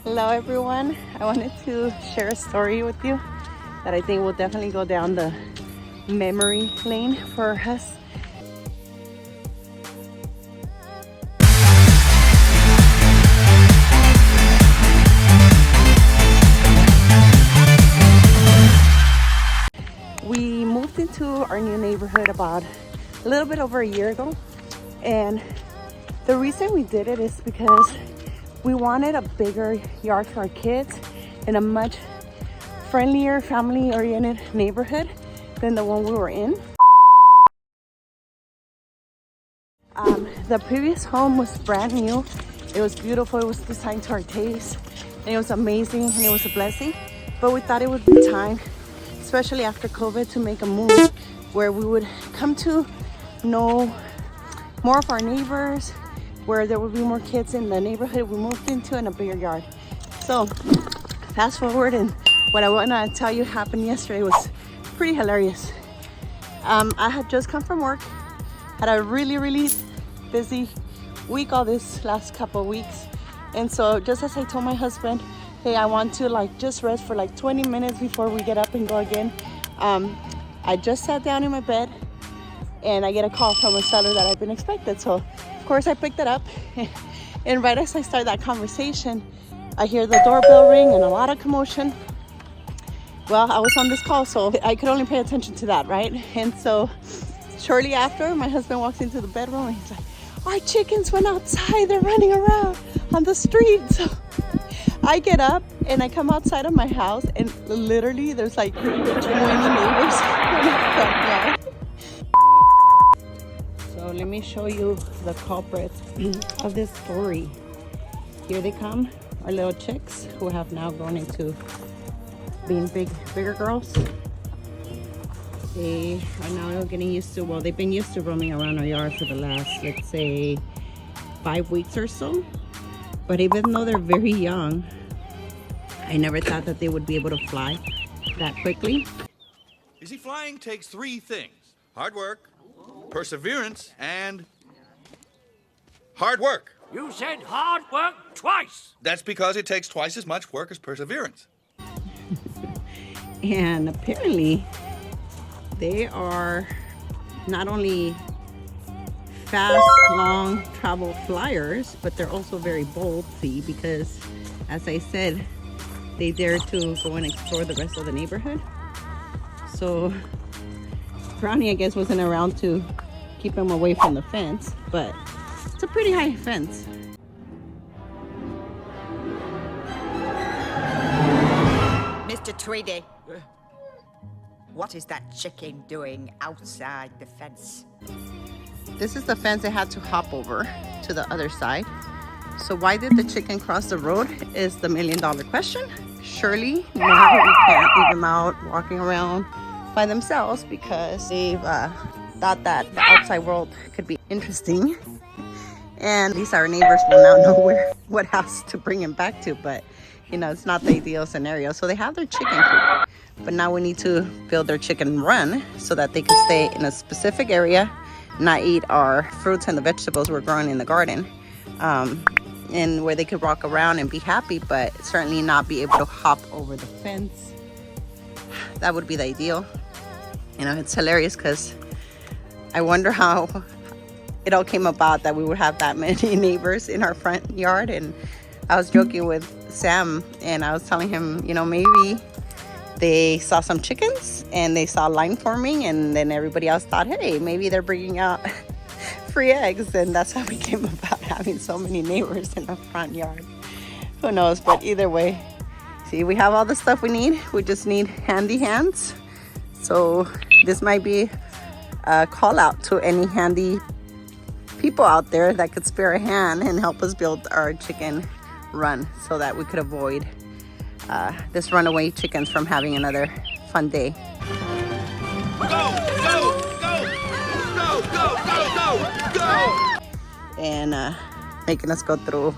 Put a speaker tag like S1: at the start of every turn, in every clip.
S1: Hello everyone, I wanted to share a story with you that I think will definitely go down the memory lane for us. We moved into our new neighborhood about a little bit over a year ago, and the reason we did it is because we wanted a bigger yard for our kids in a much friendlier, family-oriented neighborhood than the one we were in. The previous home was brand new. It was beautiful. It was designed to our taste, and it was amazing, and it was a blessing. But we thought it would be time, especially after COVID, to make a move where we would come to know more of our neighbors, where there would be more kids in the neighborhood we moved into in a bigger yard. So fast forward, and what I want to tell you happened yesterday was pretty hilarious. I had just come from work, had a really busy week all this last couple of weeks, and so just as I told my husband, hey, I want to just rest for 20 minutes before we get up and go again, I just sat down in my bed and I get a call from a seller that I've been expected. So of course I picked it up, and right as I start that conversation, I hear the doorbell ring and a lot of commotion. Well, I was on this call, so I could only pay attention to that, right? And so shortly after, my husband walks into the bedroom and he's like, our chickens went outside, they're running around on the street. So I get up and I come outside of my house, and literally there's 20 neighbors in the front yard. So let me show you the culprits of this story. Here they come, our little chicks, who have now grown into being bigger girls. They are now getting used to, well, they've been used to roaming around our yard for the last, let's say, 5 weeks or so. But even though they're very young, I never thought that they would be able to fly that quickly.
S2: You see, flying takes 3 things: hard work, perseverance, and hard work.
S3: You said hard work twice.
S2: That's because it takes twice as much work as perseverance.
S1: And apparently they are not only fast, long travel flyers, but they're also very bold, because as I said, they dare to go and explore the rest of the neighborhood. So Brownie, I guess, wasn't around to keep him away from the fence, but it's a pretty high fence.
S4: Mr. Tweedy, what is that chicken doing outside the fence?
S1: This is the fence they had to hop over to the other side. So why did the chicken cross the road is the million-dollar question. Surely now we can't leave them out walking around by themselves, because they've thought that the outside world could be interesting. And at least our neighbors will now know what house to bring him back to, but it's not the ideal scenario. So they have their chicken coop, but now we need to build their chicken run so that they can stay in a specific area, not eat our fruits and the vegetables we're growing in the garden, and where they could walk around and be happy, but certainly not be able to hop over the fence. That would be the ideal. It's hilarious because I wonder how it all came about that we would have that many neighbors in our front yard. And I was joking with Sam, and I was telling him, maybe they saw some chickens and they saw line forming, and then everybody else thought, hey, maybe they're bringing out free eggs, and that's how we came about having so many neighbors in the front yard. Who knows? But either way, see, we have all the stuff we need. We just need handy hands. So this might be a call out to any handy people out there that could spare a hand and help us build our chicken run, so that we could avoid this runaway chickens from having another fun day.
S2: Go, go, go, go, go, go, go, go!
S1: And making us go through,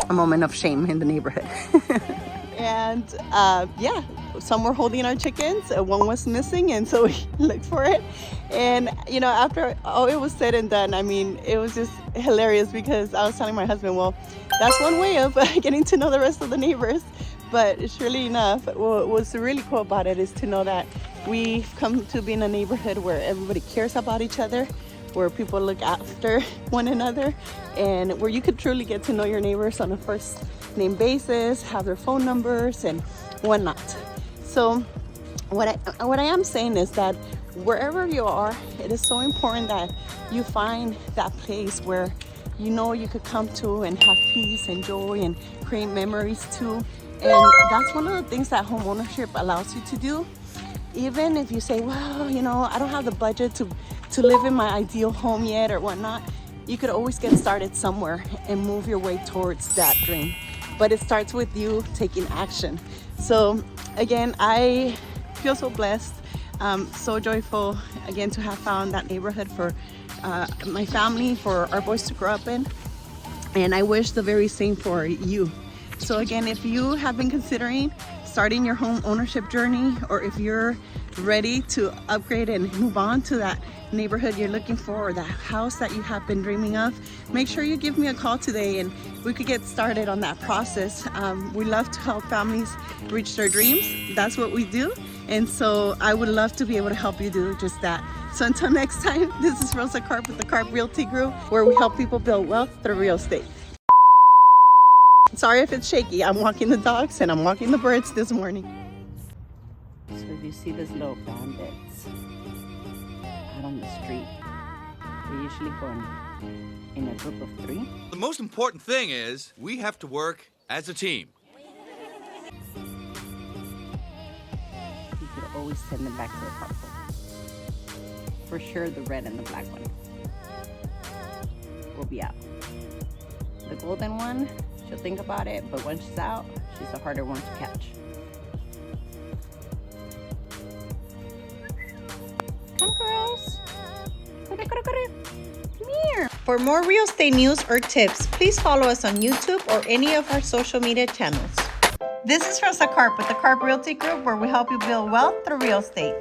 S1: a moment of shame in the neighborhood. And yeah, some were holding our chickens, one was missing, and so we looked for it. And you know, after all it was said and done, I mean, it was just hilarious because I was telling my husband, well, that's one way of getting to know the rest of the neighbors. But surely enough, what's really cool about it is to know that we've come to be in a neighborhood where everybody cares about each other, where people look after one another, and where you could truly get to know your neighbors on a first name basis, have their phone numbers and whatnot. So what I am saying is that wherever you are, it is so important that you find that place where you know you could come to and have peace and joy and create memories too. And that's one of the things that home ownership allows you to do. Even if you say, well, you know, I don't have the budget to live in my ideal home yet or whatnot, you could always get started somewhere and move your way towards that dream. But it starts with you taking action. So again, I feel so blessed, so joyful again to have found that neighborhood for my family, for our boys to grow up in. And I wish the very same for you. So again, if you have been considering starting your home ownership journey, or if you're ready to upgrade and move on to that neighborhood you're looking for, or that house that you have been dreaming of, make sure you give me a call today and we could get started on that process. We love to help families reach their dreams. That's what we do. And so I would love to be able to help you do just that. So until next time, this is Rosa Karp with the Karp Realty Group, where we help people build wealth through real estate. Sorry if it's shaky. I'm walking the dogs and I'm walking the birds this morning. So if you see these little bandits out on the street, they usually go in a group of 3.
S2: The most important thing is we have to work as a team.
S1: You could always send them back to the couple. For sure, the red and the black one will be out. The golden one, she'll think about it, but when she's out, she's the harder one to catch. Come, girls. Come here. For more real estate news or tips, please follow us on YouTube or any of our social media channels. This is Rosa Karp with the Karp Realty Group, where we help you build wealth through real estate.